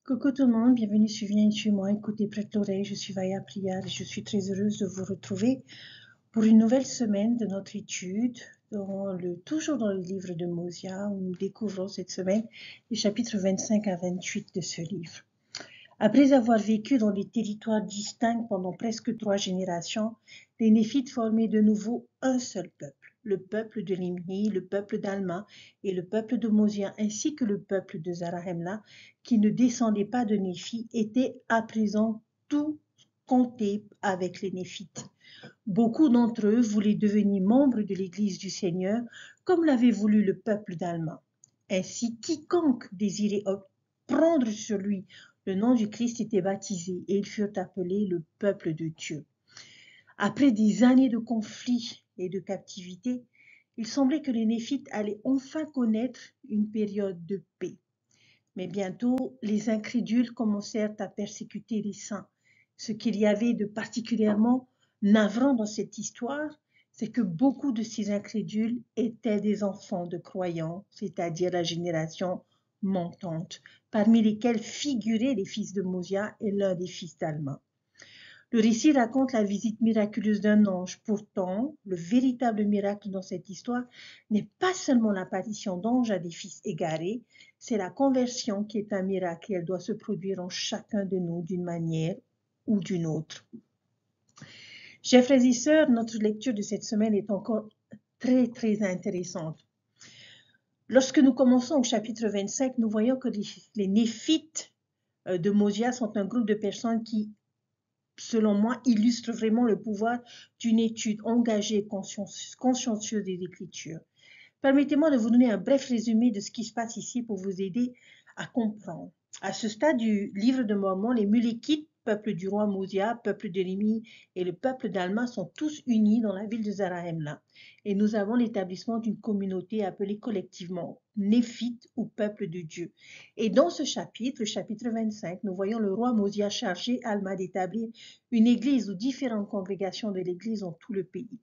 Coucou tout le monde, bienvenue sur Viens chez moi, écoutez, prête l'oreille, je suis Vaya Prière et je suis très heureuse de vous retrouver pour une nouvelle semaine de notre étude, toujours dans le livre de Mosia, où nous découvrons cette semaine les chapitres 25 à 28 de ce livre. Après avoir vécu dans des territoires distincts pendant presque 3 générations, les Néphites formaient de nouveau un seul peuple, le peuple de Limni, le peuple d'Alma et le peuple de Mosia, ainsi que le peuple de Zarahemla, qui ne descendait pas de Néphi, étaient à présent tous comptés avec les Néphites. Beaucoup d'entre eux voulaient devenir membres de l'Église du Seigneur, comme l'avait voulu le peuple d'Alma. Ainsi, quiconque désirait prendre sur lui le nom du Christ était baptisé et ils furent appelés le peuple de Dieu. Après des années de conflits et de captivité, il semblait que les Néphites allaient enfin connaître une période de paix. Mais bientôt, les incrédules commencèrent à persécuter les saints. Ce qu'il y avait de particulièrement navrant dans cette histoire, c'est que beaucoup de ces incrédules étaient des enfants de croyants, c'est-à-dire la génération montante, parmi lesquels figuraient les fils de Mosia et l'un des fils d'Alma. Le récit raconte la visite miraculeuse d'un ange. Pourtant, le véritable miracle dans cette histoire n'est pas seulement l'apparition d'anges à des fils égarés, c'est la conversion qui est un miracle et elle doit se produire en chacun de nous d'une manière ou d'une autre. Chers frères et sœurs, notre lecture de cette semaine est encore très intéressante. Lorsque nous commençons au chapitre 25, nous voyons que les Néphites de Mosia sont un groupe de personnes qui, selon moi, illustre vraiment le pouvoir d'une étude engagée et consciencieuse des Écritures. Permettez-moi de vous donner un bref résumé de ce qui se passe ici pour vous aider à comprendre. À ce stade du livre de Mormon, les Mulékites, peuple du roi Mosia, peuple de Lémi et le peuple d'Alma sont tous unis dans la ville de Zarahemla. Et nous avons l'établissement d'une communauté appelée collectivement Néphite ou peuple de Dieu. Et dans ce chapitre, le chapitre 25, nous voyons le roi Mosia charger Alma d'établir une église ou différentes congrégations de l'église dans tout le pays.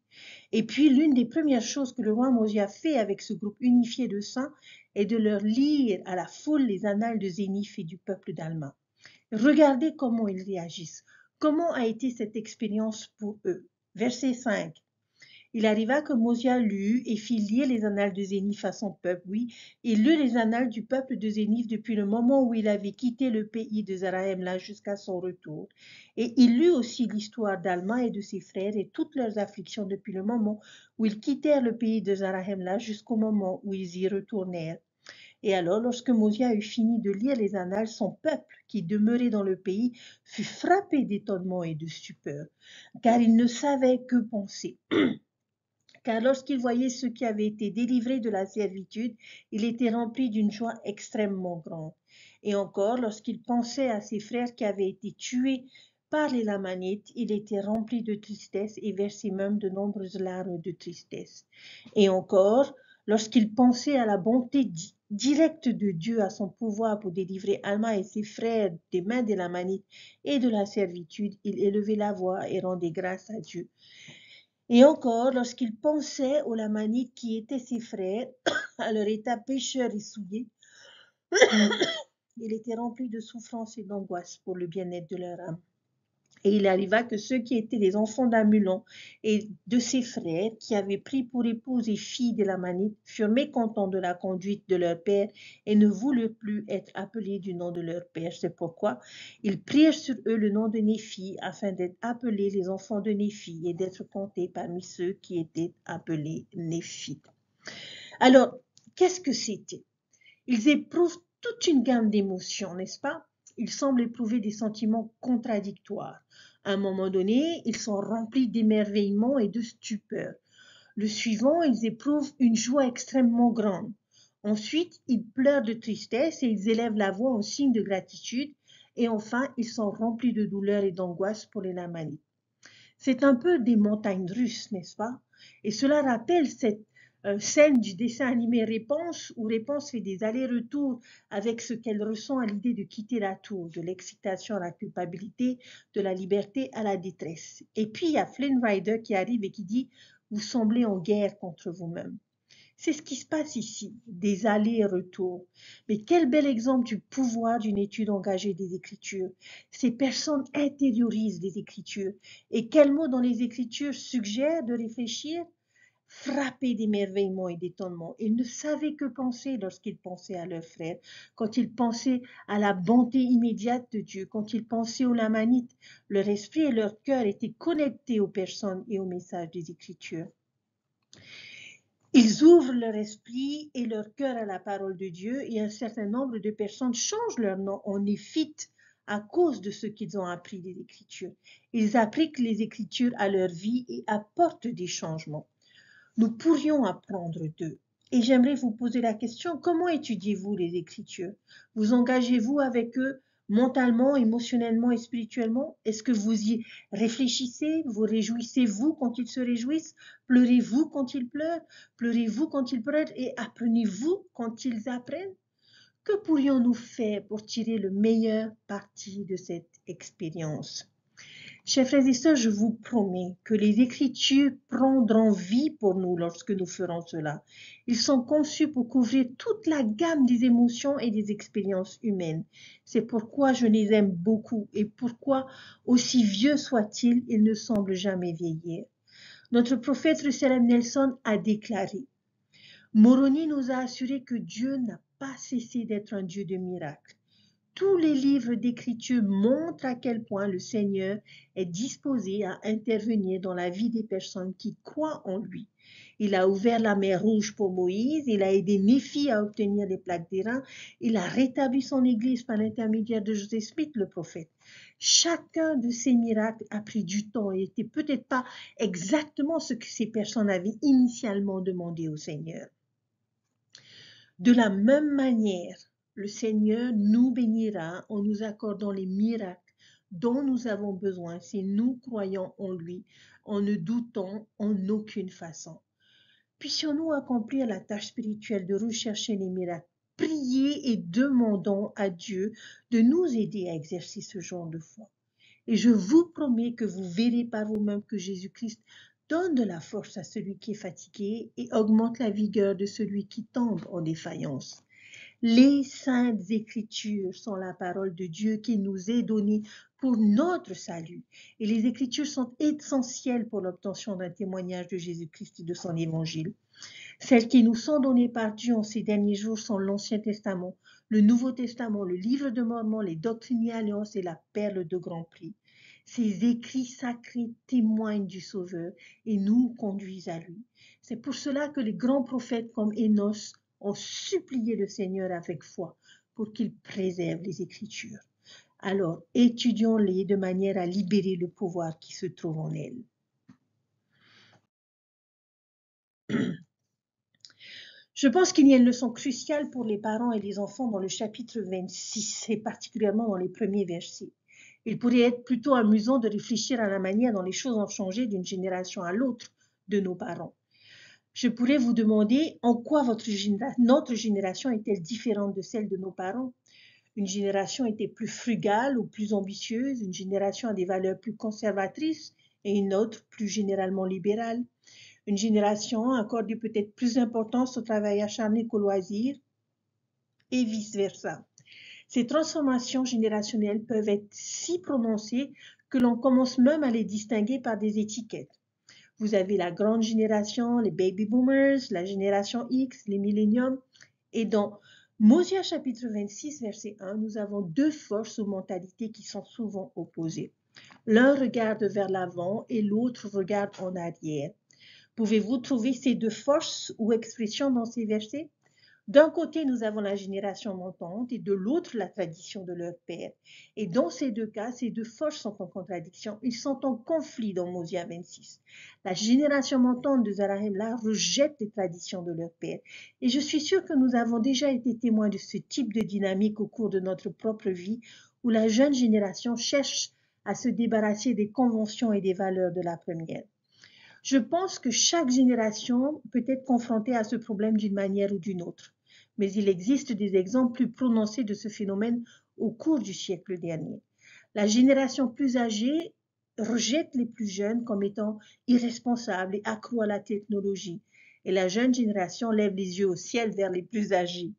Et puis, l'une des premières choses que le roi Mosia fait avec ce groupe unifié de saints est de leur lire à la foule les annales de Zénith et du peuple d'Alma. Regardez comment ils réagissent. Comment a été cette expérience pour eux? Verset 5. Il arriva que Mosia lut et fit lire les annales de Zénith à son peuple. Oui, il lut les annales du peuple de Zénith depuis le moment où il avait quitté le pays de Zarahemla jusqu'à son retour. Et il lut aussi l'histoire d'Alma et de ses frères et toutes leurs afflictions depuis le moment où ils quittèrent le pays de Zarahemla jusqu'au moment où ils y retournèrent. Et alors, lorsque Mosia eut fini de lire les annales, son peuple, qui demeurait dans le pays, fut frappé d'étonnement et de stupeur, car il ne savait que penser. Car lorsqu'il voyait ceux qui avaient été délivrés de la servitude, il était rempli d'une joie extrêmement grande. Et encore, lorsqu'il pensait à ses frères qui avaient été tués par les Lamanites, il était rempli de tristesse et versait même de nombreuses larmes de tristesse. Et encore, lorsqu'il pensait à la bonté directe de Dieu, à son pouvoir pour délivrer Alma et ses frères des mains des Lamanites et de la servitude, il élevait la voix et rendait grâce à Dieu. Et encore, lorsqu'il pensait aux Lamanites qui étaient ses frères, à leur état pécheur et souillé, il était rempli de souffrance et d'angoisse pour le bien-être de leur âme. Et il arriva que ceux qui étaient des enfants d'Amulon et de ses frères, qui avaient pris pour épouse et filles des Lamanites, furent mécontents de la conduite de leur père et ne voulurent plus être appelés du nom de leur père. C'est pourquoi ils prirent sur eux le nom de Néphi, afin d'être appelés les enfants de Néphi et d'être comptés parmi ceux qui étaient appelés Néphites. Alors, qu'est-ce que c'était? Ils éprouvent toute une gamme d'émotions, n'est-ce pas? Ils semblent éprouver des sentiments contradictoires. À un moment donné, ils sont remplis d'émerveillement et de stupeur. Le suivant, ils éprouvent une joie extrêmement grande. Ensuite, ils pleurent de tristesse et ils élèvent la voix en signe de gratitude. Et enfin, ils sont remplis de douleur et d'angoisse pour les Lamanites. C'est un peu des montagnes russes, n'est-ce pas? Et cela rappelle cette scène du dessin animé Réponse, où Réponse fait des allers-retours avec ce qu'elle ressent à l'idée de quitter la tour, de l'excitation à la culpabilité, de la liberté à la détresse. Et puis il y a Flynn Rider qui arrive et qui dit « Vous semblez en guerre contre vous-même ». C'est ce qui se passe ici, des allers et retours. Mais quel bel exemple du pouvoir d'une étude engagée des Écritures. Ces personnes intériorisent les Écritures. Et quel mot dans les Écritures suggère de réfléchir? Frappés d'émerveillement et d'étonnement. Ils ne savaient que penser lorsqu'ils pensaient à leurs frères, quand ils pensaient à la bonté immédiate de Dieu, quand ils pensaient aux Lamanites. Leur esprit et leur cœur étaient connectés aux personnes et aux messages des Écritures. Ils ouvrent leur esprit et leur cœur à la parole de Dieu et un certain nombre de personnes changent leur nom en néphite à cause de ce qu'ils ont appris des Écritures. Ils appliquent les Écritures à leur vie et apportent des changements. Nous pourrions apprendre d'eux. Et j'aimerais vous poser la question, comment étudiez-vous les Écritures? Vous engagez-vous avec eux mentalement, émotionnellement et spirituellement? Est-ce que vous y réfléchissez? Vous réjouissez-vous quand ils se réjouissent? Pleurez-vous quand ils pleurent? Pleurez-vous quand ils pleurent? Et apprenez-vous quand ils apprennent? Que pourrions-nous faire pour tirer le meilleur parti de cette expérience? Chers frères et sœurs, je vous promets que les Écritures prendront vie pour nous lorsque nous ferons cela. Ils sont conçus pour couvrir toute la gamme des émotions et des expériences humaines. C'est pourquoi je les aime beaucoup et pourquoi, aussi vieux soient-ils, ils ne semblent jamais vieillir. Notre prophète Russell Nelson a déclaré: Moroni nous a assuré que Dieu n'a pas cessé d'être un Dieu de miracles. Tous les livres d'écriture montrent à quel point le Seigneur est disposé à intervenir dans la vie des personnes qui croient en lui. Il a ouvert la mer Rouge pour Moïse, il a aidé Néphi à obtenir les plaques d'airain, il a rétabli son église par l'intermédiaire de Joseph Smith, le prophète. Chacun de ces miracles a pris du temps et n'était peut-être pas exactement ce que ces personnes avaient initialement demandé au Seigneur. De la même manière, le Seigneur nous bénira en nous accordant les miracles dont nous avons besoin si nous croyons en lui, en ne doutant en aucune façon. Puissions-nous accomplir la tâche spirituelle de rechercher les miracles, prier et demandons à Dieu de nous aider à exercer ce genre de foi. Et je vous promets que vous verrez par vous-même que Jésus-Christ donne de la force à celui qui est fatigué et augmente la vigueur de celui qui tombe en défaillance. Les saintes écritures sont la parole de Dieu qui nous est donnée pour notre salut. Et les écritures sont essentielles pour l'obtention d'un témoignage de Jésus-Christ et de son évangile. Celles qui nous sont données par Dieu en ces derniers jours sont l'Ancien Testament, le Nouveau Testament, le Livre de Mormon, les Doctrines et Alliances et la Perle de Grand Prix. Ces écrits sacrés témoignent du Sauveur et nous conduisent à lui. C'est pour cela que les grands prophètes comme Énos ont supplié le Seigneur avec foi pour qu'il préserve les Écritures. Alors, étudions-les de manière à libérer le pouvoir qui se trouve en elles. Je pense qu'il y a une leçon cruciale pour les parents et les enfants dans le chapitre 26, et particulièrement dans les premiers versets. Il pourrait être plutôt amusant de réfléchir à la manière dont les choses ont changé d'une génération à l'autre de nos parents. Je pourrais vous demander en quoi notre génération est-elle différente de celle de nos parents? Une génération était plus frugale ou plus ambitieuse, une génération a des valeurs plus conservatrices et une autre plus généralement libérale. Une génération accorde peut-être plus d'importance au travail acharné qu'au loisir, et vice-versa. Ces transformations générationnelles peuvent être si prononcées que l'on commence même à les distinguer par des étiquettes. Vous avez la grande génération, les baby boomers, la génération X, les milléniums. Et dans Mosia chapitre 26, verset 1, nous avons deux forces ou mentalités qui sont souvent opposées. L'un regarde vers l'avant et l'autre regarde en arrière. Pouvez-vous trouver ces deux forces ou expressions dans ces versets? D'un côté, nous avons la génération montante et de l'autre, la tradition de leur père. Et dans ces deux cas, ces deux forces sont en contradiction. Ils sont en conflit dans Mosia 26. La génération montante de Zarahemla rejette les traditions de leur père. Et je suis sûre que nous avons déjà été témoins de ce type de dynamique au cours de notre propre vie, où la jeune génération cherche à se débarrasser des conventions et des valeurs de la première. Je pense que chaque génération peut être confrontée à ce problème d'une manière ou d'une autre, mais il existe des exemples plus prononcés de ce phénomène au cours du siècle dernier. La génération plus âgée rejette les plus jeunes comme étant irresponsables et accros à la technologie. et la jeune génération lève les yeux au ciel vers les plus âgés.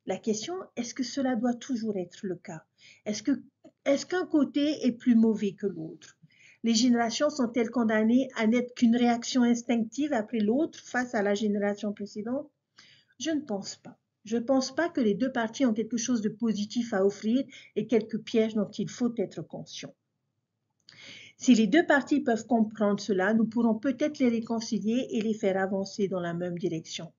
La question, est-ce que cela doit toujours être le cas? Est-ce qu'un côté est plus mauvais que l'autre? Les générations sont-elles condamnées à n'être qu'une réaction instinctive après l'autre face à la génération précédente? Je ne pense pas. Je ne pense pas que les deux parties ont quelque chose de positif à offrir et quelques pièges dont il faut être conscient. Si les deux parties peuvent comprendre cela, nous pourrons peut-être les réconcilier et les faire avancer dans la même direction.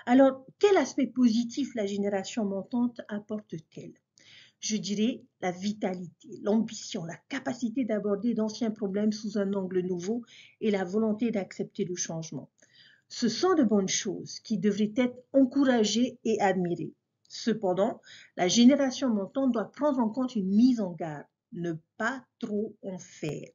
Alors, quel aspect positif la génération montante apporte-t-elle? Je dirais la vitalité, l'ambition, la capacité d'aborder d'anciens problèmes sous un angle nouveau et la volonté d'accepter le changement. Ce sont de bonnes choses qui devraient être encouragées et admirées. Cependant, la génération montante doit prendre en compte une mise en garde, ne pas trop en faire.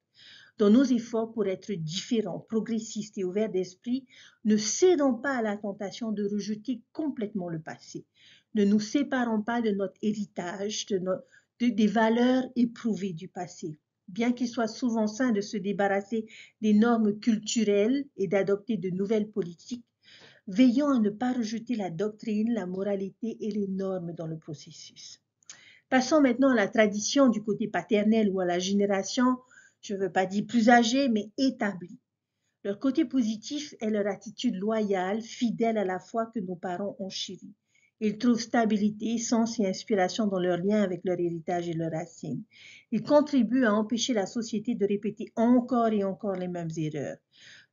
Dans nos efforts pour être différents, progressistes et ouverts d'esprit, ne cédons pas à la tentation de rejeter complètement le passé. Ne nous séparons pas de notre héritage, des valeurs éprouvées du passé. Bien qu'il soit souvent sain de se débarrasser des normes culturelles et d'adopter de nouvelles politiques, veillons à ne pas rejeter la doctrine, la moralité et les normes dans le processus. Passons maintenant à la tradition du côté paternel ou à la génération, je ne veux pas dire plus âgée, mais établie. Leur côté positif est leur attitude loyale, fidèle à la foi que nos parents ont chérie. Ils trouvent stabilité, sens et inspiration dans leur lien avec leur héritage et leurs racines. Ils contribuent à empêcher la société de répéter encore et encore les mêmes erreurs.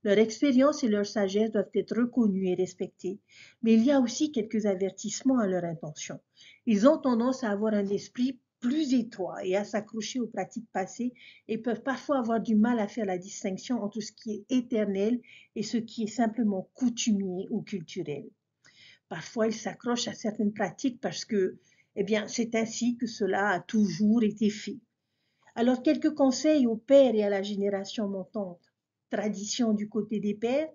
Leur expérience et leur sagesse doivent être reconnues et respectées, mais il y a aussi quelques avertissements à leur intention. Ils ont tendance à avoir un esprit plus étroit et à s'accrocher aux pratiques passées et peuvent parfois avoir du mal à faire la distinction entre ce qui est éternel et ce qui est simplement coutumier ou culturel. Parfois, ils s'accrochent à certaines pratiques parce que, c'est ainsi que cela a toujours été fait. Alors, quelques conseils aux pères et à la génération montante. Tradition du côté des pères,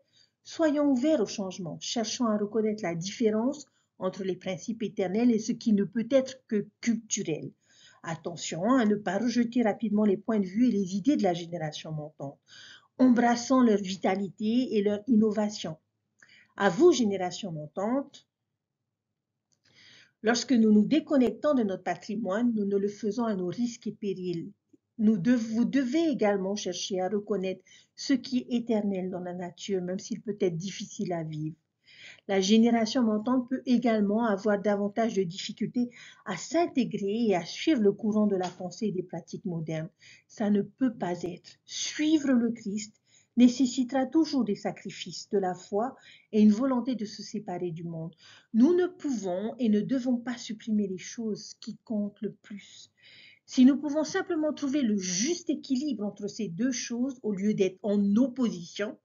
soyons ouverts au changement, cherchons à reconnaître la différence entre les principes éternels et ce qui ne peut être que culturel. Attention à ne pas rejeter rapidement les points de vue et les idées de la génération montante, embrassant leur vitalité et leur innovation. À vous, génération montante, lorsque nous nous déconnectons de notre patrimoine, nous ne le faisons à nos risques et périls. Vous devez également chercher à reconnaître ce qui est éternel dans la nature, même s'il peut être difficile à vivre. La génération montante peut également avoir davantage de difficultés à s'intégrer et à suivre le courant de la pensée et des pratiques modernes. Ça ne peut pas être. Suivre le Christ nécessitera toujours des sacrifices, de la foi et une volonté de se séparer du monde. Nous ne pouvons et ne devons pas supprimer les choses qui comptent le plus. Si nous pouvons simplement trouver le juste équilibre entre ces deux choses au lieu d'être en opposition,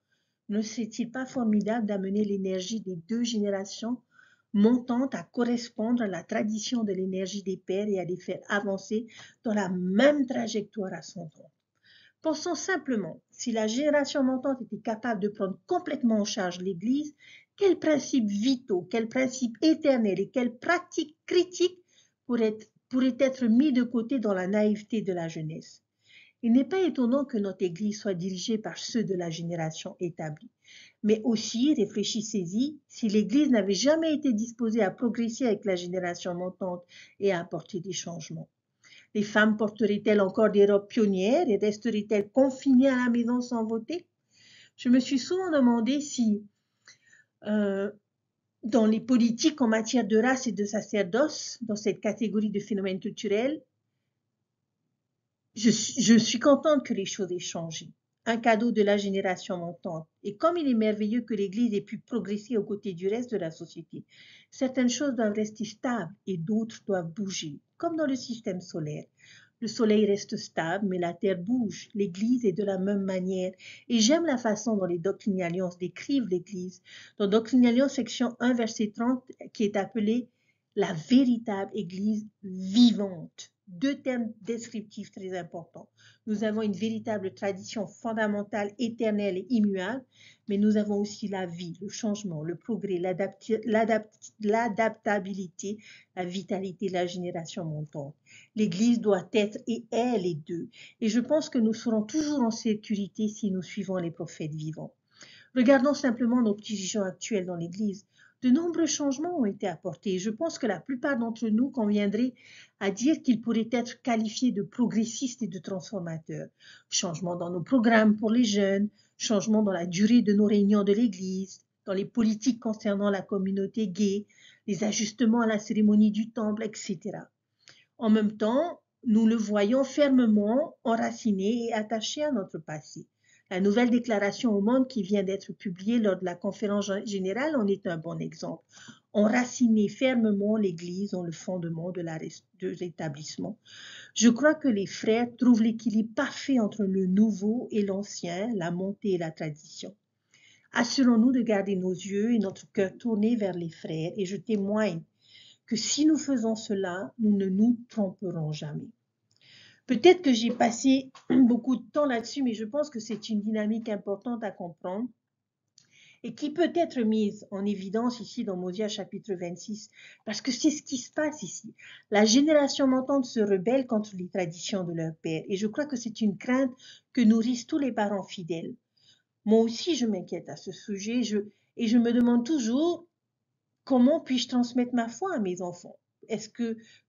ne serait-il pas formidable d'amener l'énergie des deux générations montantes à correspondre à la tradition de l'énergie des pères et à les faire avancer dans la même trajectoire ascendante? Pensons simplement, si la génération montante était capable de prendre complètement en charge l'Église, quels principes vitaux, quels principes éternels et quelles pratiques critiques pourraient être mis de côté dans la naïveté de la jeunesse? Il n'est pas étonnant que notre Église soit dirigée par ceux de la génération établie. Mais aussi, réfléchissez-y, si l'Église n'avait jamais été disposée à progresser avec la génération montante et à apporter des changements. Les femmes porteraient-elles encore des robes pionnières et resteraient-elles confinées à la maison sans voter? Je me suis souvent demandé si, dans les politiques en matière de race et de sacerdoce, dans cette catégorie de phénomènes culturels, je suis contente que les choses aient changé. Un cadeau de la génération montante. Et comme il est merveilleux que l'Église ait pu progresser aux côtés du reste de la société, certaines choses doivent rester stables et d'autres doivent bouger, comme dans le système solaire. Le soleil reste stable, mais la terre bouge. L'Église est de la même manière. Et j'aime la façon dont les Doctrines et Alliances décrivent l'Église. Dans Doctrines et Alliances, section 1, verset 30, qui est appelée la véritable Église vivante. Deux termes descriptifs très importants. Nous avons une véritable tradition fondamentale, éternelle et immuable, mais nous avons aussi la vie, le changement, le progrès, l'adaptabilité, la vitalité de la génération montante. L'Église doit être et est les deux. Et je pense que nous serons toujours en sécurité si nous suivons les prophètes vivants. Regardons simplement nos positions actuelles dans l'Église. De nombreux changements ont été apportés. Je pense que la plupart d'entre nous conviendraient à dire qu'ils pourraient être qualifiés de progressistes et de transformateurs. Changements dans nos programmes pour les jeunes, changements dans la durée de nos réunions de l'Église, dans les politiques concernant la communauté gay, les ajustements à la cérémonie du temple, etc. En même temps, nous le voyons fermement enraciné et attaché à notre passé. La nouvelle déclaration au monde qui vient d'être publiée lors de la conférence générale en est un bon exemple. Enraciner fermement l'Église dans le fondement de l'établissement. Je crois que les frères trouvent l'équilibre parfait entre le nouveau et l'ancien, la montée et la tradition. Assurons-nous de garder nos yeux et notre cœur tournés vers les frères et je témoigne que si nous faisons cela, nous ne nous tromperons jamais. Peut-être que j'ai passé beaucoup de temps là-dessus, mais je pense que c'est une dynamique importante à comprendre et qui peut être mise en évidence ici dans Mosia chapitre 26, parce que c'est ce qui se passe ici. La génération montante se rebelle contre les traditions de leur père et je crois que c'est une crainte que nourrissent tous les parents fidèles. Moi aussi, je m'inquiète à ce sujet et je me demande toujours comment puis-je transmettre ma foi à mes enfants?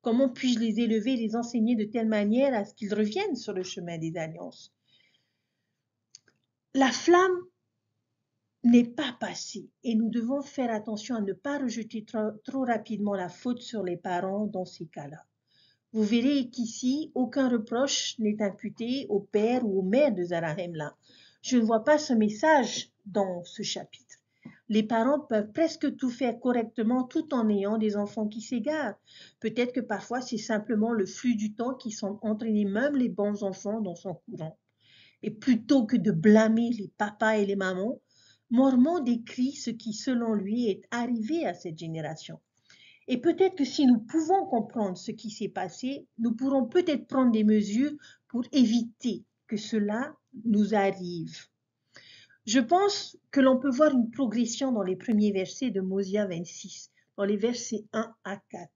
Comment puis-je les élever, les enseigner de telle manière à ce qu'ils reviennent sur le chemin des alliances? La flamme n'est pas passée et nous devons faire attention à ne pas rejeter trop rapidement la faute sur les parents dans ces cas-là. Vous verrez qu'ici, aucun reproche n'est imputé au père ou aux mères de Zarahemla. Je ne vois pas ce message dans ce chapitre. Les parents peuvent presque tout faire correctement tout en ayant des enfants qui s'égarent. Peut-être que parfois c'est simplement le flux du temps qui semble entraîner même les bons enfants dans son courant. Et plutôt que de blâmer les papas et les mamans, Mormon décrit ce qui selon lui est arrivé à cette génération. Et peut-être que si nous pouvons comprendre ce qui s'est passé, nous pourrons peut-être prendre des mesures pour éviter que cela nous arrive. Je pense que l'on peut voir une progression dans les premiers versets de Mosia 26, dans les versets 1 à 4.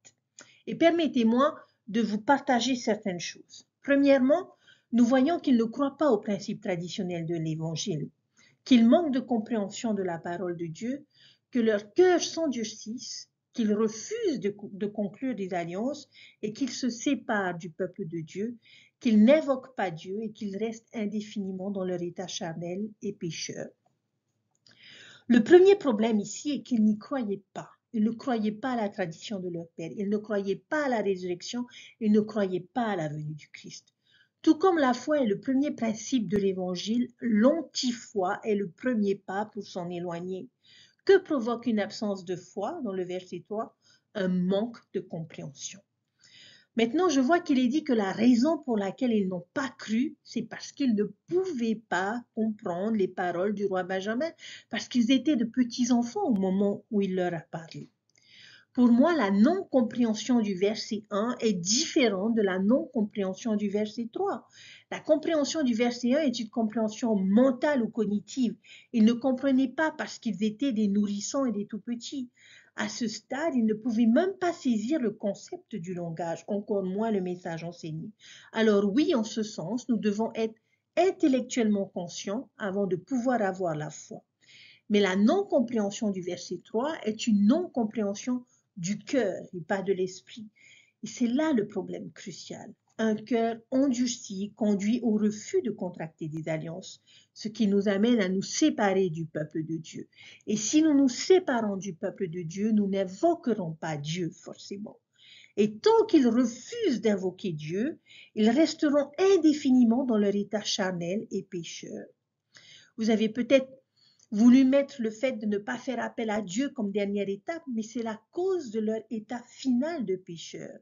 Et permettez-moi de vous partager certaines choses. Premièrement, nous voyons qu'ils ne croient pas aux principes traditionnels de l'Évangile, qu'ils manquent de compréhension de la parole de Dieu, que leurs cœurs s'endurcissent, qu'ils refusent de conclure des alliances et qu'ils se séparent du peuple de Dieu, qu'ils n'invoquent pas Dieu et qu'ils restent indéfiniment dans leur état charnel et pécheur. Le premier problème ici est qu'ils n'y croyaient pas. Ils ne croyaient pas à la tradition de leur père. Ils ne croyaient pas à la résurrection. Ils ne croyaient pas à la venue du Christ. Tout comme la foi est le premier principe de l'Évangile, l'anti-foi est le premier pas pour s'en éloigner. Que provoque une absence de foi dans le verset 3? Un manque de compréhension. Maintenant, je vois qu'il est dit que la raison pour laquelle ils n'ont pas cru, c'est parce qu'ils ne pouvaient pas comprendre les paroles du roi Benjamin, parce qu'ils étaient de petits enfants au moment où il leur a parlé. Pour moi, la non-compréhension du verset 1 est différente de la non-compréhension du verset 3. La compréhension du verset 1 est une compréhension mentale ou cognitive. Ils ne comprenaient pas parce qu'ils étaient des nourrissons et des tout-petits. À ce stade, ils ne pouvaient même pas saisir le concept du langage, encore moins le message enseigné. Alors oui, en ce sens, nous devons être intellectuellement conscients avant de pouvoir avoir la foi. Mais la non-compréhension du verset 3 est une non-compréhension du cœur et pas de l'esprit. Et c'est là le problème crucial. Un cœur endurci conduit au refus de contracter des alliances, ce qui nous amène à nous séparer du peuple de Dieu. Et si nous nous séparons du peuple de Dieu, nous n'invoquerons pas Dieu forcément. Et tant qu'ils refusent d'invoquer Dieu, ils resteront indéfiniment dans leur état charnel et pécheur. Vous avez peut-être voulu mettre le fait de ne pas faire appel à Dieu comme dernière étape, mais c'est la cause de leur état final de pécheur.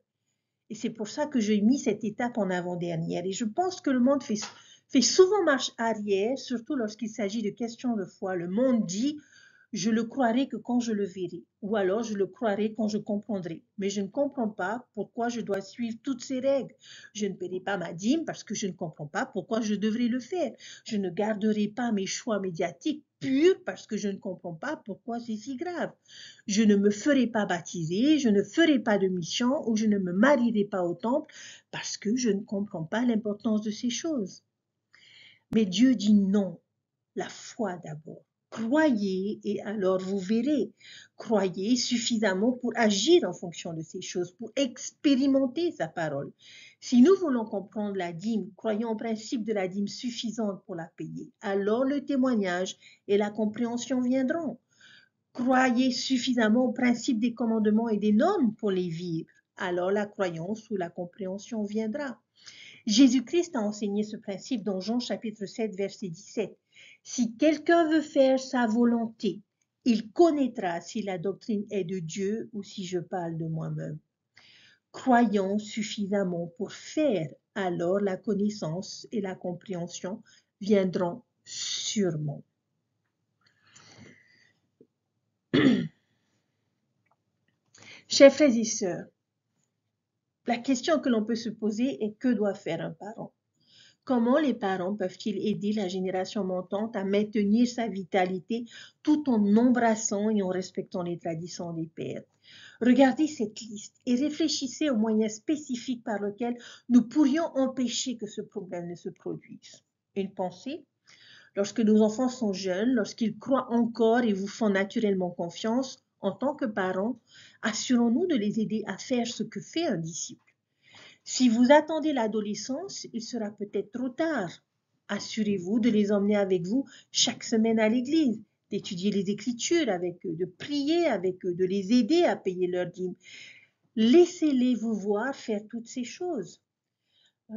Et c'est pour ça que j'ai mis cette étape en avant-dernière. Et je pense que le monde fait souvent marche arrière, surtout lorsqu'il s'agit de questions de foi. Le monde dit « je le croirai que quand je le verrai » ou alors « je le croirai quand je comprendrai ». Mais je ne comprends pas pourquoi je dois suivre toutes ces règles. Je ne paierai pas ma dîme parce que je ne comprends pas pourquoi je devrais le faire. Je ne garderai pas mes choix médiatiques purs parce que je ne comprends pas pourquoi c'est si grave. Je ne me ferai pas baptiser, je ne ferai pas de mission ou je ne me marierai pas au temple parce que je ne comprends pas l'importance de ces choses. Mais Dieu dit non, la foi d'abord. Croyez et alors vous verrez. Croyez suffisamment pour agir en fonction de ces choses, pour expérimenter sa parole. Si nous voulons comprendre la dîme, croyons au principe de la dîme suffisante pour la payer. Alors le témoignage et la compréhension viendront. Croyez suffisamment au principe des commandements et des normes pour les vivre. Alors la croyance ou la compréhension viendra. Jésus-Christ a enseigné ce principe dans Jean chapitre 7, verset 17. Si quelqu'un veut faire sa volonté, il connaîtra si la doctrine est de Dieu ou si je parle de moi-même. Croyons suffisamment pour faire, alors la connaissance et la compréhension viendront sûrement. Chers frères et sœurs, la question que l'on peut se poser est: que doit faire un parent? Comment les parents peuvent-ils aider la génération montante à maintenir sa vitalité tout en embrassant et en respectant les traditions des pères? Regardez cette liste et réfléchissez aux moyens spécifiques par lesquels nous pourrions empêcher que ce problème ne se produise. Une pensée: lorsque nos enfants sont jeunes, lorsqu'ils croient encore et vous font naturellement confiance, en tant que parents, assurons-nous de les aider à faire ce que fait un disciple. Si vous attendez l'adolescence, il sera peut-être trop tard. Assurez-vous de les emmener avec vous chaque semaine à l'église, d'étudier les Écritures avec eux, de prier avec eux, de les aider à payer leur dîme. Laissez-les vous voir faire toutes ces choses.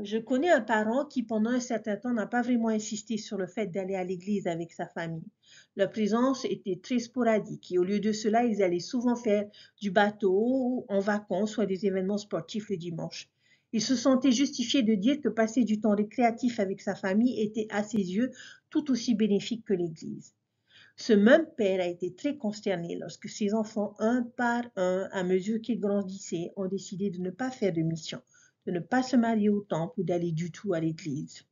Je connais un parent qui, pendant un certain temps, n'a pas vraiment insisté sur le fait d'aller à l'église avec sa famille. Leur présence était très sporadique et au lieu de cela, ils allaient souvent faire du bateau en vacances ou à des événements sportifs le dimanche. Il se sentait justifié de dire que passer du temps récréatif avec sa famille était, à ses yeux, tout aussi bénéfique que l'église. Ce même père a été très consterné lorsque ses enfants, un par un, à mesure qu'ils grandissaient, ont décidé de ne pas faire de mission, de ne pas se marier au temple ou d'aller du tout à l'église.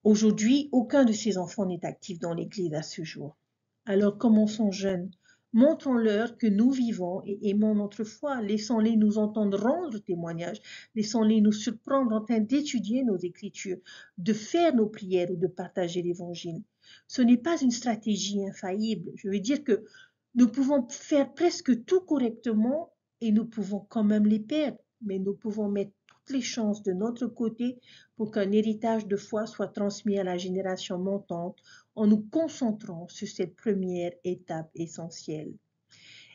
Aujourd'hui, aucun de ces enfants n'est actif dans l'église à ce jour. Alors commençons jeunes. Montrons-leur que nous vivons et aimons notre foi. Laissons-les nous entendre rendre témoignage. Laissons-les nous surprendre en train d'étudier nos Écritures, de faire nos prières ou de partager l'Évangile. Ce n'est pas une stratégie infaillible. Je veux dire que nous pouvons faire presque tout correctement et nous pouvons quand même les perdre, mais nous pouvons mettre toutes les chances de notre côté pour qu'un héritage de foi soit transmis à la génération montante en nous concentrant sur cette première étape essentielle.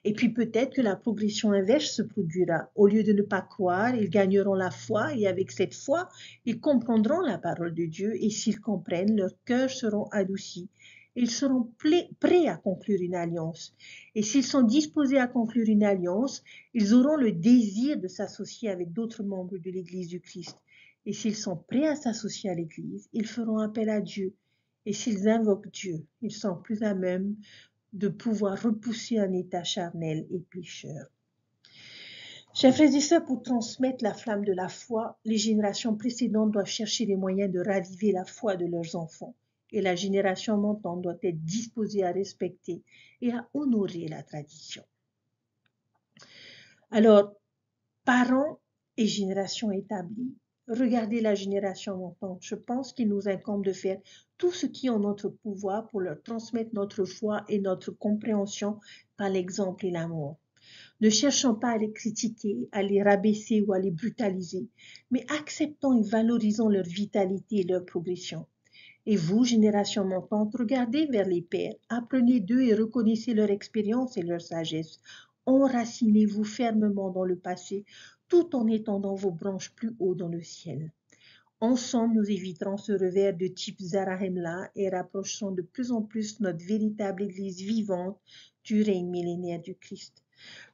Et puis peut-être que la progression inverse se produira. Au lieu de ne pas croire, ils gagneront la foi et avec cette foi, ils comprendront la parole de Dieu et s'ils comprennent, leurs cœurs seront adoucis. Ils seront prêts à conclure une alliance. Et s'ils sont disposés à conclure une alliance, ils auront le désir de s'associer avec d'autres membres de l'Église du Christ. Et s'ils sont prêts à s'associer à l'Église, ils feront appel à Dieu. Et s'ils invoquent Dieu, ils sont plus à même de pouvoir repousser un état charnel et pécheur. Chers frères et sœurs, pour transmettre la flamme de la foi, les générations précédentes doivent chercher les moyens de raviver la foi de leurs enfants. Et la génération montante doit être disposée à respecter et à honorer la tradition. Alors, parents et génération établie, regardez la génération montante. Je pense qu'il nous incombe de faire tout ce qui est en notre pouvoir pour leur transmettre notre foi et notre compréhension par l'exemple et l'amour. Ne cherchons pas à les critiquer, à les rabaisser ou à les brutaliser, mais acceptons et valorisons leur vitalité et leur progression. Et vous, génération montante, regardez vers les pères, apprenez d'eux et reconnaissez leur expérience et leur sagesse. Enracinez-vous fermement dans le passé, tout en étendant vos branches plus haut dans le ciel. Ensemble, nous éviterons ce revers de type Zarahemla et rapprocherons de plus en plus notre véritable Église vivante du règne millénaire du Christ.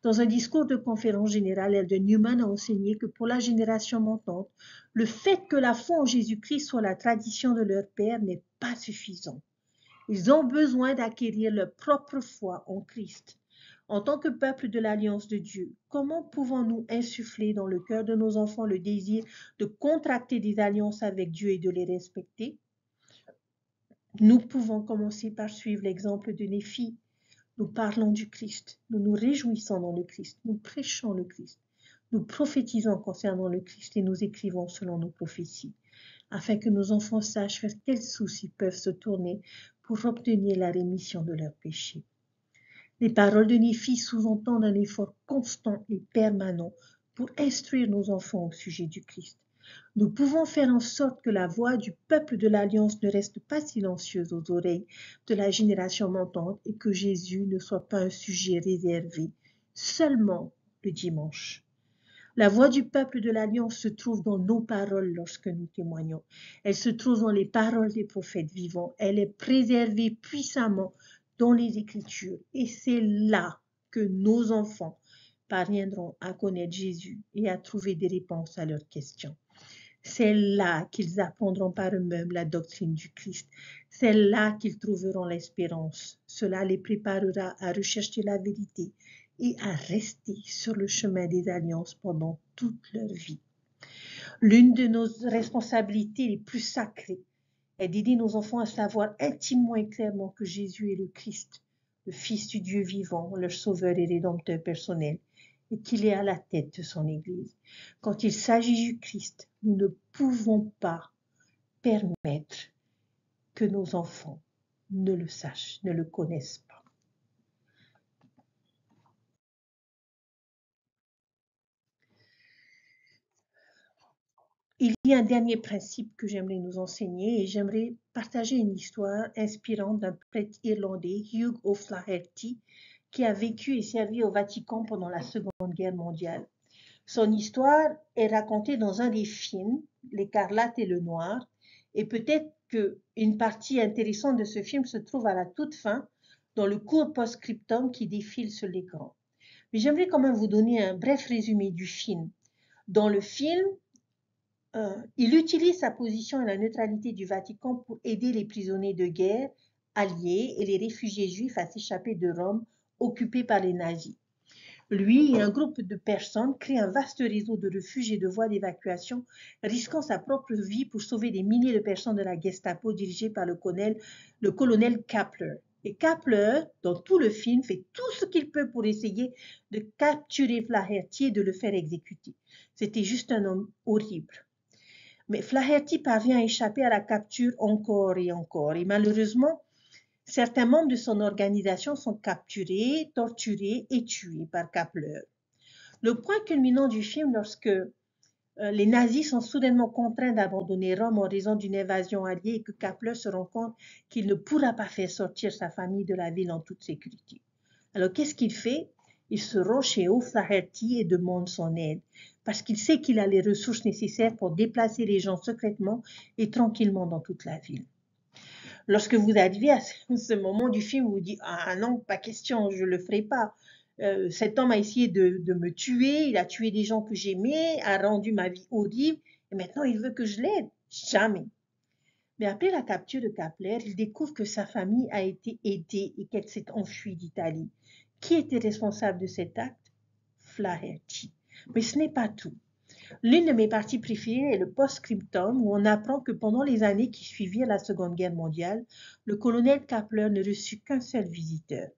Dans un discours de conférence générale, Elder Newman a enseigné que pour la génération montante, le fait que la foi en Jésus-Christ soit la tradition de leur père n'est pas suffisant. Ils ont besoin d'acquérir leur propre foi en Christ. En tant que peuple de l'Alliance de Dieu, comment pouvons-nous insuffler dans le cœur de nos enfants le désir de contracter des alliances avec Dieu et de les respecter? Nous pouvons commencer par suivre l'exemple de Néphi. Nous parlons du Christ, nous nous réjouissons dans le Christ, nous prêchons le Christ, nous prophétisons concernant le Christ et nous écrivons selon nos prophéties. afin que nos enfants sachent vers quelle source ils peuvent se tourner pour obtenir la rémission de leurs péchés. Les paroles de Néphi sous-entendent un effort constant et permanent pour instruire nos enfants au sujet du Christ. Nous pouvons faire en sorte que la voix du peuple de l'Alliance ne reste pas silencieuse aux oreilles de la génération montante et que Jésus ne soit pas un sujet réservé seulement le dimanche. La voix du peuple de l'Alliance se trouve dans nos paroles lorsque nous témoignons. Elle se trouve dans les paroles des prophètes vivants. Elle est préservée puissamment dans les Écritures. Et c'est là que nos enfants parviendront à connaître Jésus et à trouver des réponses à leurs questions. C'est là qu'ils apprendront par eux-mêmes la doctrine du Christ. C'est là qu'ils trouveront l'espérance. Cela les préparera à rechercher la vérité et à rester sur le chemin des alliances pendant toute leur vie. L'une de nos responsabilités les plus sacrées est d'aider nos enfants à savoir intimement et clairement que Jésus est le Christ, le Fils du Dieu vivant, leur sauveur et rédempteur personnel, et qu'il est à la tête de son Église. Quand il s'agit du Christ, nous ne pouvons pas permettre que nos enfants ne le sachent, ne le connaissent pas. Il y a un dernier principe que j'aimerais nous enseigner et j'aimerais partager une histoire inspirante d'un prêtre irlandais, Hugh O'Flaherty, qui a vécu et servi au Vatican pendant la Seconde Guerre mondiale. Son histoire est racontée dans un des films, L'Écarlate et le Noir, et peut-être qu'une partie intéressante de ce film se trouve à la toute fin, dans le court post-scriptum qui défile sur l'écran. Mais j'aimerais quand même vous donner un bref résumé du film. Dans le film, il utilise sa position et la neutralité du Vatican pour aider les prisonniers de guerre alliés et les réfugiés juifs à s'échapper de Rome, occupés par les nazis. Lui et un groupe de personnes créent un vaste réseau de refuges et de voies d'évacuation, risquant sa propre vie pour sauver des milliers de personnes de la Gestapo dirigée par le colonel Kappler. Et Kappler, dans tout le film, fait tout ce qu'il peut pour essayer de capturer Flaherty et de le faire exécuter. C'était juste un homme horrible. Mais Flaherty parvient à échapper à la capture encore et encore. Et malheureusement, certains membres de son organisation sont capturés, torturés et tués par Kappler. Le point culminant du film, lorsque les nazis sont soudainement contraints d'abandonner Rome en raison d'une invasion alliée et que Kappler se rend compte qu'il ne pourra pas faire sortir sa famille de la ville en toute sécurité. Alors qu'est-ce qu'il fait? Il se rend chez O'Flaherty et demande son aide, parce qu'il sait qu'il a les ressources nécessaires pour déplacer les gens secrètement et tranquillement dans toute la ville. Lorsque vous arrivez à ce moment du film, vous vous dites « Ah non, pas question, je ne le ferai pas. Cet homme a essayé de me tuer, il a tué des gens que j'aimais, a rendu ma vie horrible, et maintenant il veut que je l'aide. Jamais. » Mais après la capture de Kappler, il découvre que sa famille a été aidée et qu'elle s'est enfuie d'Italie. Qui était responsable de cet acte? Flaherty. Mais ce n'est pas tout. L'une de mes parties préférées est le post-scriptum où on apprend que pendant les années qui suivirent la Seconde Guerre mondiale, le colonel Kappler ne reçut qu'un seul visiteur,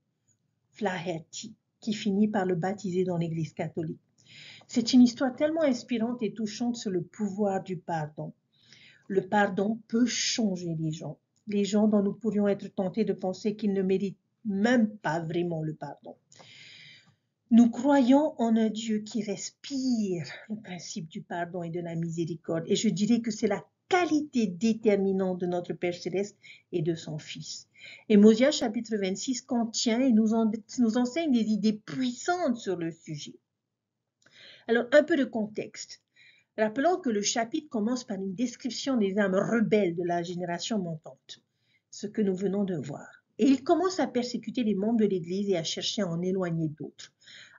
Flaherty, qui finit par le baptiser dans l'Église catholique. C'est une histoire tellement inspirante et touchante sur le pouvoir du pardon. Le pardon peut changer les gens dont nous pourrions être tentés de penser qu'ils ne méritent même pas vraiment le pardon. Nous croyons en un Dieu qui respire le principe du pardon et de la miséricorde. Et je dirais que c'est la qualité déterminante de notre Père Céleste et de son Fils. Et Mosia chapitre 26 contient et nous enseigne des idées puissantes sur le sujet. Alors, un peu de contexte. Rappelons que le chapitre commence par une description des âmes rebelles de la génération montante, ce que nous venons de voir. Et il commence à persécuter les membres de l'Église et à chercher à en éloigner d'autres.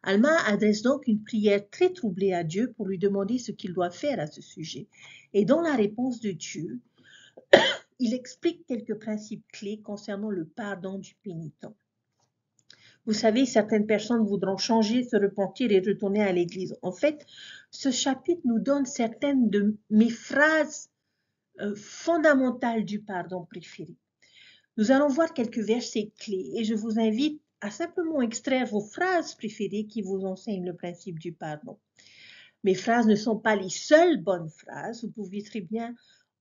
Alma adresse donc une prière très troublée à Dieu pour lui demander ce qu'il doit faire à ce sujet. Et dans la réponse de Dieu, il explique quelques principes clés concernant le pardon du pénitent. Vous savez, certaines personnes voudront changer, se repentir et retourner à l'Église. En fait, ce chapitre nous donne certaines de mes phrases fondamentales du pardon préférées. Nous allons voir quelques versets clés et je vous invite à simplement extraire vos phrases préférées qui vous enseignent le principe du pardon. Mes phrases ne sont pas les seules bonnes phrases. Vous pouvez très bien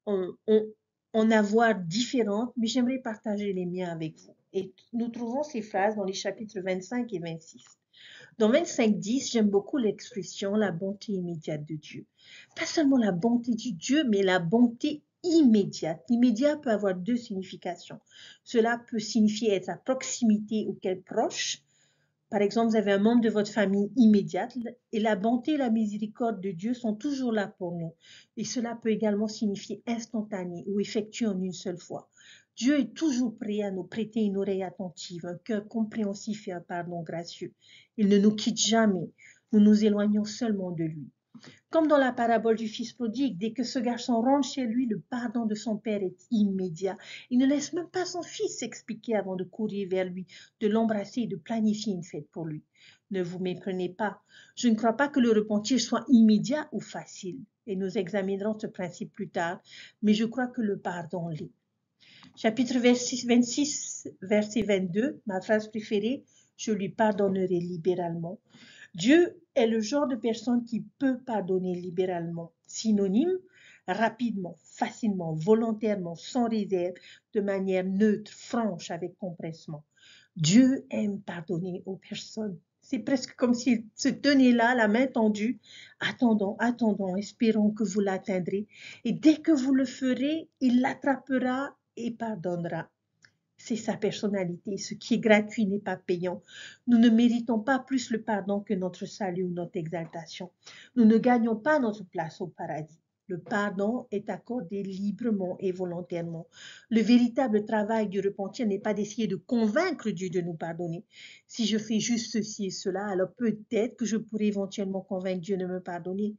en avoir différentes, mais j'aimerais partager les miens avec vous. Et nous trouvons ces phrases dans les chapitres 25 et 26. Dans 25:10, j'aime beaucoup l'expression la bonté immédiate de Dieu. Pas seulement la bonté de Dieu, mais la bonté immédiate. L'immédiat peut avoir deux significations. Cela peut signifier être à proximité ou qu'être proche. Par exemple, vous avez un membre de votre famille immédiate et la bonté et la miséricorde de Dieu sont toujours là pour nous. Et cela peut également signifier instantané ou effectué en une seule fois. Dieu est toujours prêt à nous prêter une oreille attentive, un cœur compréhensif et un pardon gracieux. Il ne nous quitte jamais. Nous nous éloignons seulement de lui. Comme dans la parabole du fils prodigue, dès que ce garçon rentre chez lui, le pardon de son père est immédiat. Il ne laisse même pas son fils s'expliquer avant de courir vers lui, de l'embrasser et de planifier une fête pour lui. Ne vous méprenez pas. Je ne crois pas que le repentir soit immédiat ou facile. Et nous examinerons ce principe plus tard, mais je crois que le pardon l'est. Chapitre 26, verset 22, ma phrase préférée, je lui pardonnerai libéralement. Dieu est le genre de personne qui peut pardonner libéralement. Synonyme, rapidement, facilement, volontairement, sans réserve, de manière neutre, franche, avec compressement. Dieu aime pardonner aux personnes. C'est presque comme s'il se tenait là, la main tendue, attendant, espérant que vous l'atteindrez. Et dès que vous le ferez, il l'attrapera et pardonnera. C'est sa personnalité. Ce qui est gratuit n'est pas payant. Nous ne méritons pas plus le pardon que notre salut ou notre exaltation. Nous ne gagnons pas notre place au paradis. Le pardon est accordé librement et volontairement. Le véritable travail du repentir n'est pas d'essayer de convaincre Dieu de nous pardonner. Si je fais juste ceci et cela, alors peut-être que je pourrais éventuellement convaincre Dieu de me pardonner.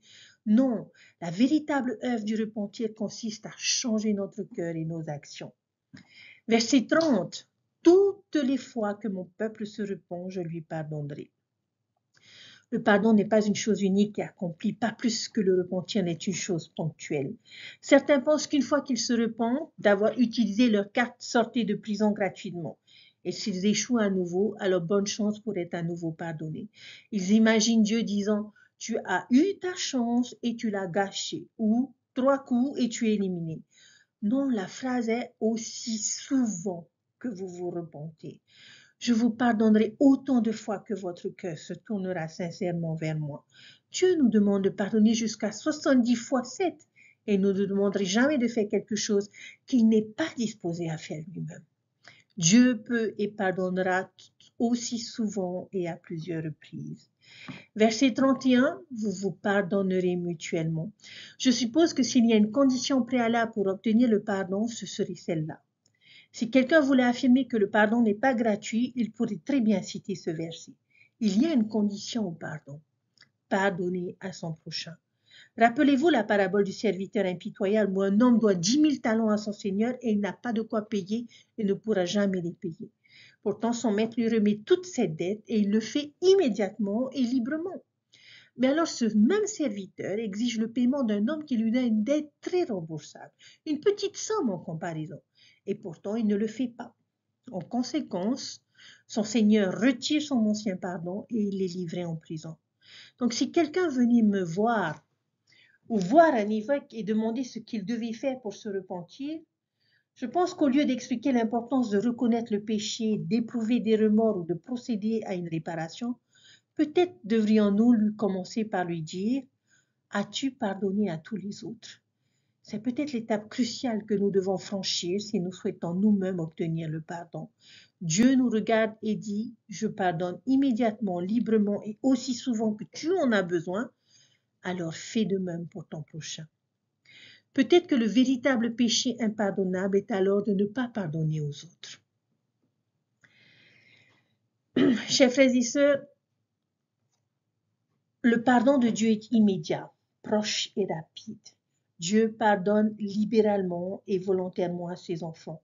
Non, la véritable œuvre du repentir consiste à changer notre cœur et nos actions. Verset 30. Toutes les fois que mon peuple se repent, je lui pardonnerai. Le pardon n'est pas une chose unique et accomplie, pas plus que le repentir n'est une chose ponctuelle. Certains pensent qu'une fois qu'ils se repentent d'avoir utilisé leur carte sortie de prison gratuitement. Et s'ils échouent à nouveau, alors bonne chance pour être à nouveau pardonnés. Ils imaginent Dieu disant, tu as eu ta chance et tu l'as gâchée, ou 3 coups et tu es éliminé. Non, la phrase est aussi souvent que vous vous repentez. Je vous pardonnerai autant de fois que votre cœur se tournera sincèrement vers moi. Dieu nous demande de pardonner jusqu'à 70 fois 7 et ne nous demanderait jamais de faire quelque chose qu'il n'est pas disposé à faire lui-même. Dieu peut et pardonnera aussi souvent et à plusieurs reprises. Verset 31, vous vous pardonnerez mutuellement. Je suppose que s'il y a une condition préalable pour obtenir le pardon, ce serait celle-là. Si quelqu'un voulait affirmer que le pardon n'est pas gratuit, il pourrait très bien citer ce verset. Il y a une condition au pardon. Pardonner à son prochain. Rappelez-vous la parabole du serviteur impitoyable où un homme doit 10 000 talents à son Seigneur et il n'a pas de quoi payer et ne pourra jamais les payer. Pourtant, son maître lui remet toute cette dette et il le fait immédiatement et librement. Mais alors ce même serviteur exige le paiement d'un homme qui lui donne une dette très remboursable, une petite somme en comparaison. Et pourtant, il ne le fait pas. En conséquence, son Seigneur retire son ancien pardon et il est livré en prison. Donc si quelqu'un venait me voir ou voir un évêque et demander ce qu'il devait faire pour se repentir, je pense qu'au lieu d'expliquer l'importance de reconnaître le péché, d'éprouver des remords ou de procéder à une réparation, peut-être devrions-nous commencer par lui dire « As-tu pardonné à tous les autres ?» C'est peut-être l'étape cruciale que nous devons franchir si nous souhaitons nous-mêmes obtenir le pardon. Dieu nous regarde et dit « Je pardonne immédiatement, librement et aussi souvent que tu en as besoin, alors fais de même pour ton prochain. » Peut-être que le véritable péché impardonnable est alors de ne pas pardonner aux autres. Chers frères et sœurs, le pardon de Dieu est immédiat, proche et rapide. Dieu pardonne libéralement et volontairement à ses enfants.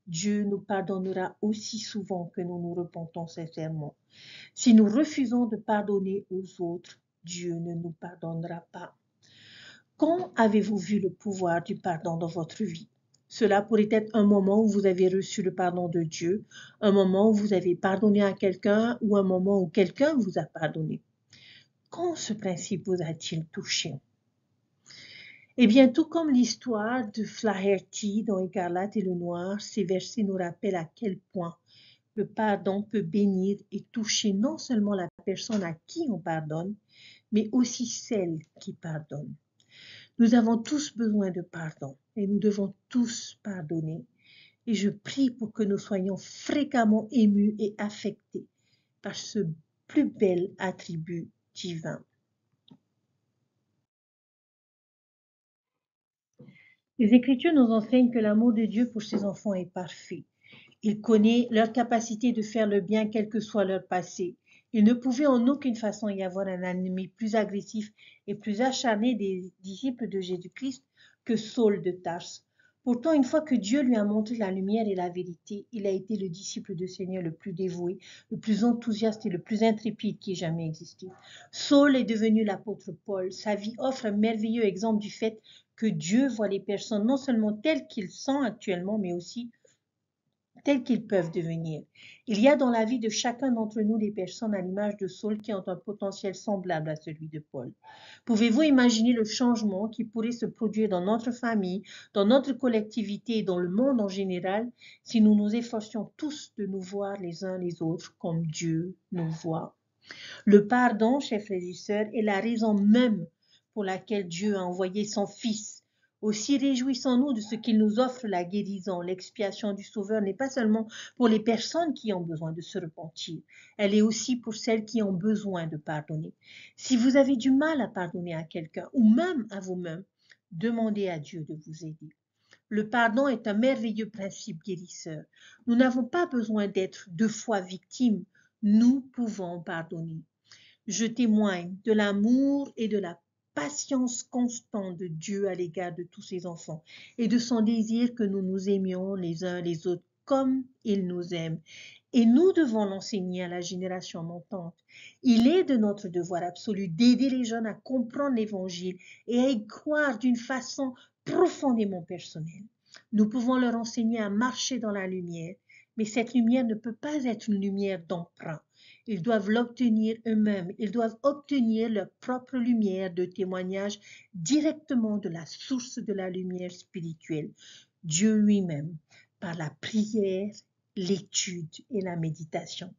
Dieu nous pardonnera aussi souvent que nous nous repentons sincèrement. Si nous refusons de pardonner aux autres, Dieu ne nous pardonnera pas. Quand avez-vous vu le pouvoir du pardon dans votre vie? Cela pourrait être un moment où vous avez reçu le pardon de Dieu, un moment où vous avez pardonné à quelqu'un ou un moment où quelqu'un vous a pardonné. Quand ce principe vous a-t-il touché? Eh bien, tout comme l'histoire de Flaherty dans Écarlate et le Noir, ces versets nous rappellent à quel point le pardon peut bénir et toucher non seulement la personne à qui on pardonne, mais aussi celle qui pardonne. Nous avons tous besoin de pardon et nous devons tous pardonner. Et je prie pour que nous soyons fréquemment émus et affectés par ce plus bel attribut divin. Les Écritures nous enseignent que l'amour de Dieu pour ses enfants est parfait. Il connaît leur capacité de faire le bien quel que soit leur passé. Il ne pouvait en aucune façon y avoir un ennemi plus agressif et plus acharné des disciples de Jésus-Christ que Saul de Tarse. Pourtant, une fois que Dieu lui a montré la lumière et la vérité, il a été le disciple du Seigneur le plus dévoué, le plus enthousiaste et le plus intrépide qui ait jamais existé. Saul est devenu l'apôtre Paul. Sa vie offre un merveilleux exemple du fait que Dieu voit les personnes non seulement telles qu'ils sont actuellement, mais aussi tels qu'ils peuvent devenir. Il y a dans la vie de chacun d'entre nous des personnes à l'image de Saul qui ont un potentiel semblable à celui de Paul. Pouvez-vous imaginer le changement qui pourrait se produire dans notre famille, dans notre collectivité et dans le monde en général si nous nous efforcions tous de nous voir les uns les autres comme Dieu nous voit? Le pardon, chers frères et sœurs, est la raison même pour laquelle Dieu a envoyé son Fils. Aussi réjouissons-nous de ce qu'il nous offre la guérison. L'expiation du Sauveur n'est pas seulement pour les personnes qui ont besoin de se repentir, elle est aussi pour celles qui ont besoin de pardonner. Si vous avez du mal à pardonner à quelqu'un ou même à vous-même, demandez à Dieu de vous aider. Le pardon est un merveilleux principe guérisseur. Nous n'avons pas besoin d'être 2 fois victimes. Nous pouvons pardonner. Je témoigne de l'amour et de la patience constante de Dieu à l'égard de tous ses enfants et de son désir que nous nous aimions les uns les autres comme il nous aime. Et nous devons l'enseigner à la génération montante. Il est de notre devoir absolu d'aider les jeunes à comprendre l'Évangile et à y croire d'une façon profondément personnelle. Nous pouvons leur enseigner à marcher dans la lumière, mais cette lumière ne peut pas être une lumière d'emprunt. Ils doivent l'obtenir eux-mêmes. Ils doivent obtenir leur propre lumière de témoignage directement de la source de la lumière spirituelle, Dieu lui-même, par la prière, l'étude et la méditation.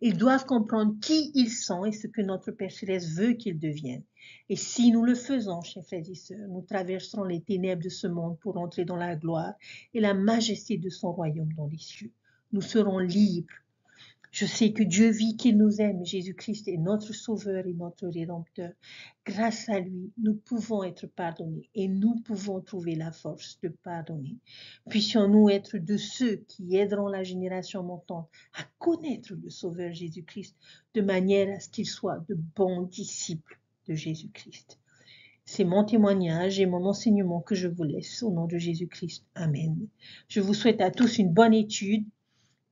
Ils doivent comprendre qui ils sont et ce que notre Père Céleste veut qu'ils deviennent. Et si nous le faisons, chers frères et sœurs, nous traverserons les ténèbres de ce monde pour entrer dans la gloire et la majesté de son royaume dans les cieux. Nous serons libres. Je sais que Dieu vit qu'il nous aime. Jésus-Christ est notre Sauveur et notre Rédempteur. Grâce à lui, nous pouvons être pardonnés et nous pouvons trouver la force de pardonner. Puissions-nous être de ceux qui aideront la génération montante à connaître le Sauveur Jésus-Christ de manière à ce qu'ils soient de bons disciples de Jésus-Christ. C'est mon témoignage et mon enseignement que je vous laisse au nom de Jésus-Christ. Amen. Je vous souhaite à tous une bonne étude.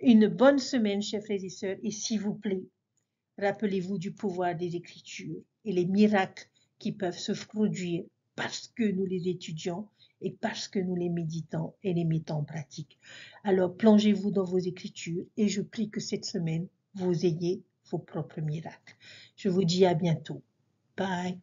Une bonne semaine, chers frères et sœurs, et s'il vous plaît, rappelez-vous du pouvoir des Écritures et les miracles qui peuvent se produire parce que nous les étudions et parce que nous les méditons et les mettons en pratique. Alors, plongez-vous dans vos Écritures et je prie que cette semaine, vous ayez vos propres miracles. Je vous dis à bientôt. Bye.